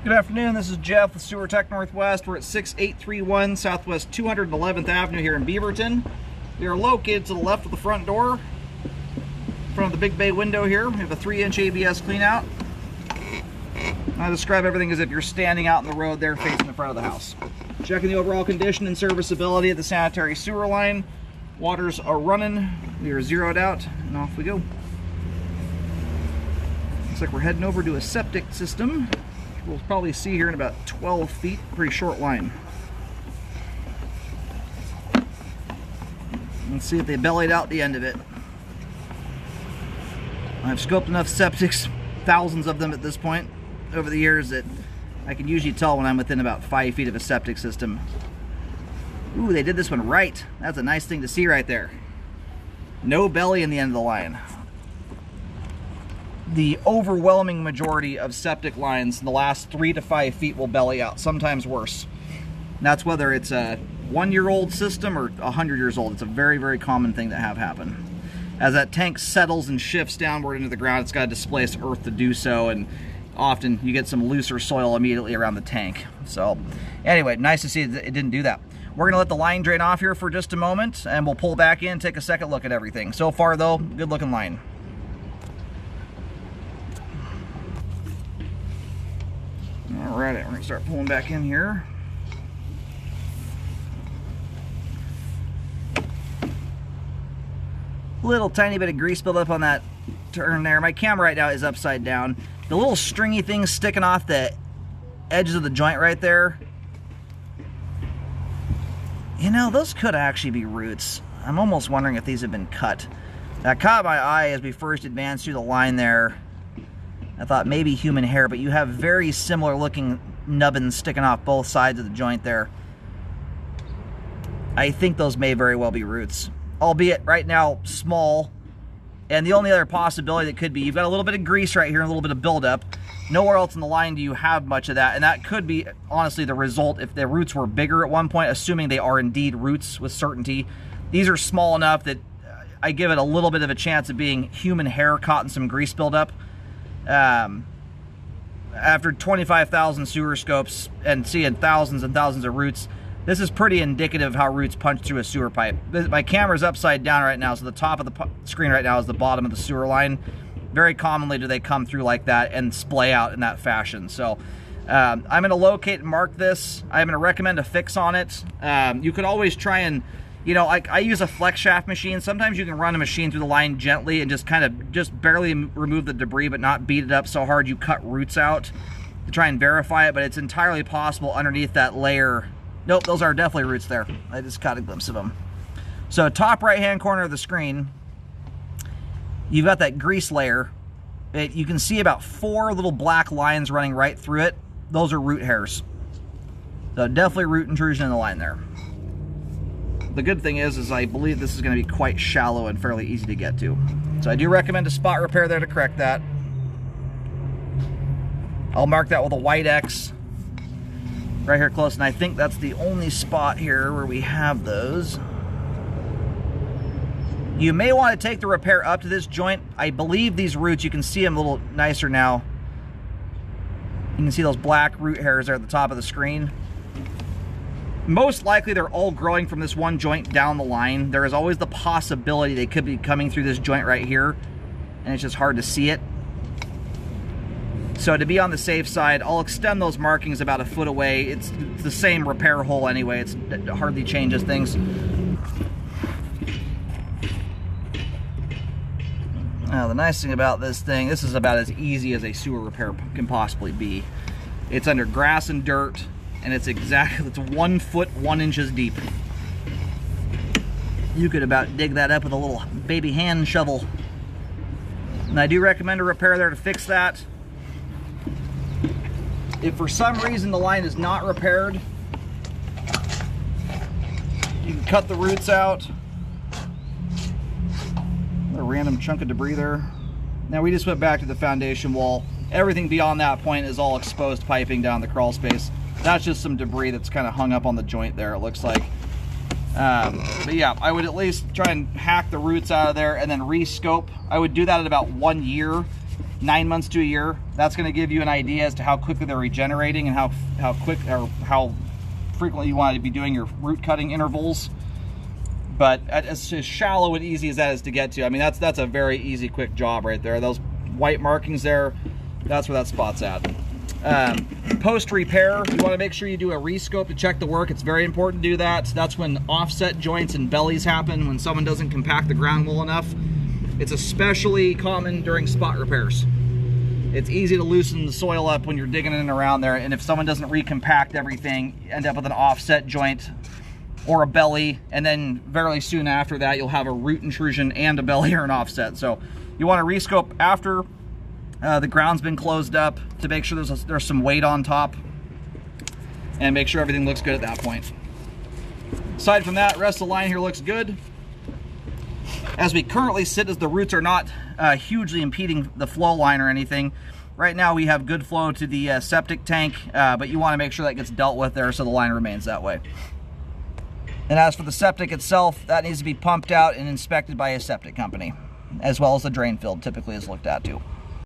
Good afternoon, this is Jeff with Sewer Tech Northwest. We're at 6831 Southwest 211th Avenue here in Beaverton. We are located to the left of the front door, in front of the big bay window here. We have a 3-inch ABS cleanout. I describe everything as if you're standing out in the road there facing the front of the house. Checking the overall condition and serviceability of the sanitary sewer line. Waters are running, we are zeroed out, and off we go. Looks like we're heading over to a septic system. We'll probably see here in about 12 feet, pretty short line. Let's see if they bellied out the end of it. I've scoped enough septics, thousands of them at this point, over the years that I can usually tell when I'm within about 5 feet of a septic system. Ooh, they did this one right. That's a nice thing to see right there. No belly in the end of the line. The overwhelming majority of septic lines in the last 3 to 5 feet will belly out, sometimes worse. And that's whether it's a 1-year-old system or 100 years old. It's a very, very common thing to have happen. As that tank settles and shifts downward into the ground, it's got to displace earth to do so, and often you get some looser soil immediately around the tank. So anyway, nice to see it didn't do that. We're going to let the line drain off here for just a moment, and we'll pull back in, take a second look at everything. So far though, good looking line. Alright, we're going to start pulling back in here. Little tiny bit of grease buildup on that turn there. My camera right now is upside down. The little stringy things sticking off the edges of the joint right there, you know, those could actually be roots. I'm almost wondering if these have been cut. That caught my eye as we first advanced through the line there. I thought maybe human hair, but you have very similar looking nubbins sticking off both sides of the joint there. I think those may very well be roots, albeit right now small. And the only other possibility that could be, you've got a little bit of grease right here and a little bit of buildup. Nowhere else in the line do you have much of that, and that could be honestly the result if the roots were bigger at one point, assuming they are indeed roots with certainty. These are small enough that I give it a little bit of a chance of being human hair caught in some grease buildup. After 25,000 sewer scopes and seeing thousands and thousands of roots, this is pretty indicative of how roots punch through a sewer pipe. My camera's upside down right now, so the top of the screen right now is the bottom of the sewer line. Very commonly do they come through like that and splay out in that fashion. So I'm going to locate and mark this. I'm going to recommend a fix on it. You could always try and, you know, I use a flex shaft machine. Sometimes you can run a machine through the line gently and just kind of just barely remove the debris, but not beat it up so hard you cut roots out to try and verify it. But it's entirely possible underneath that layer. Nope, those are definitely roots there. I just caught a glimpse of them. So top right hand corner of the screen, you've got that grease layer. You can see about 4 little black lines running right through it. Those are root hairs. So definitely root intrusion in the line there. The good thing is I believe this is going to be quite shallow and fairly easy to get to. So I do recommend a spot repair there to correct that. I'll mark that with a white X right here close, and I think that's the only spot here where we have those. You may want to take the repair up to this joint. I believe these roots, you can see them a little nicer now. You can see those black root hairs there at the top of the screen. Most likely they're all growing from this one joint down the line. There is always the possibility they could be coming through this joint right here, and it's just hard to see it. So to be on the safe side, I'll extend those markings about a foot away. It's the same repair hole anyway. It hardly changes things. Now the nice thing about this thing, this is about as easy as a sewer repair can possibly be. It's under grass and dirt, and it's 1 foot 1 inches deep. You could about dig that up with a little baby hand shovel. And I do recommend a repair there to fix that. If for some reason the line is not repaired, you can cut the roots out. A random chunk of debris there. Now we just went back to the foundation wall. Everything beyond that point is all exposed piping down the crawl space. That's just some debris that's kind of hung up on the joint there, it looks like. But yeah, I would at least try and hack the roots out of there and then re-scope. I would do that at about 1 year. 9 months to a year. That's going to give you an idea as to how quickly they're regenerating and how quick or how frequently you want to be doing your root cutting intervals. But as shallow and easy as that is to get to, I mean, that's a very easy, quick job right there. Those white markings there, that's where that spot's at. Post repair, you want to make sure you do a rescope to check the work. It's very important to do that. That's when offset joints and bellies happen, when someone doesn't compact the ground well enough. It's especially common during spot repairs. It's easy to loosen the soil up when you're digging in and around there, and if someone doesn't recompact everything, you end up with an offset joint or a belly, and then very soon after that you'll have a root intrusion and a belly or an offset. So you want to rescope after the ground's been closed up to make sure there's some weight on top, and make sure everything looks good at that point. Aside from that, rest of the line here looks good. As we currently sit, as the roots are not hugely impeding the flow line or anything, right now we have good flow to the septic tank, but you want to make sure that gets dealt with there so the line remains that way. And as for the septic itself, that needs to be pumped out and inspected by a septic company, as well as the drain field typically is looked at too.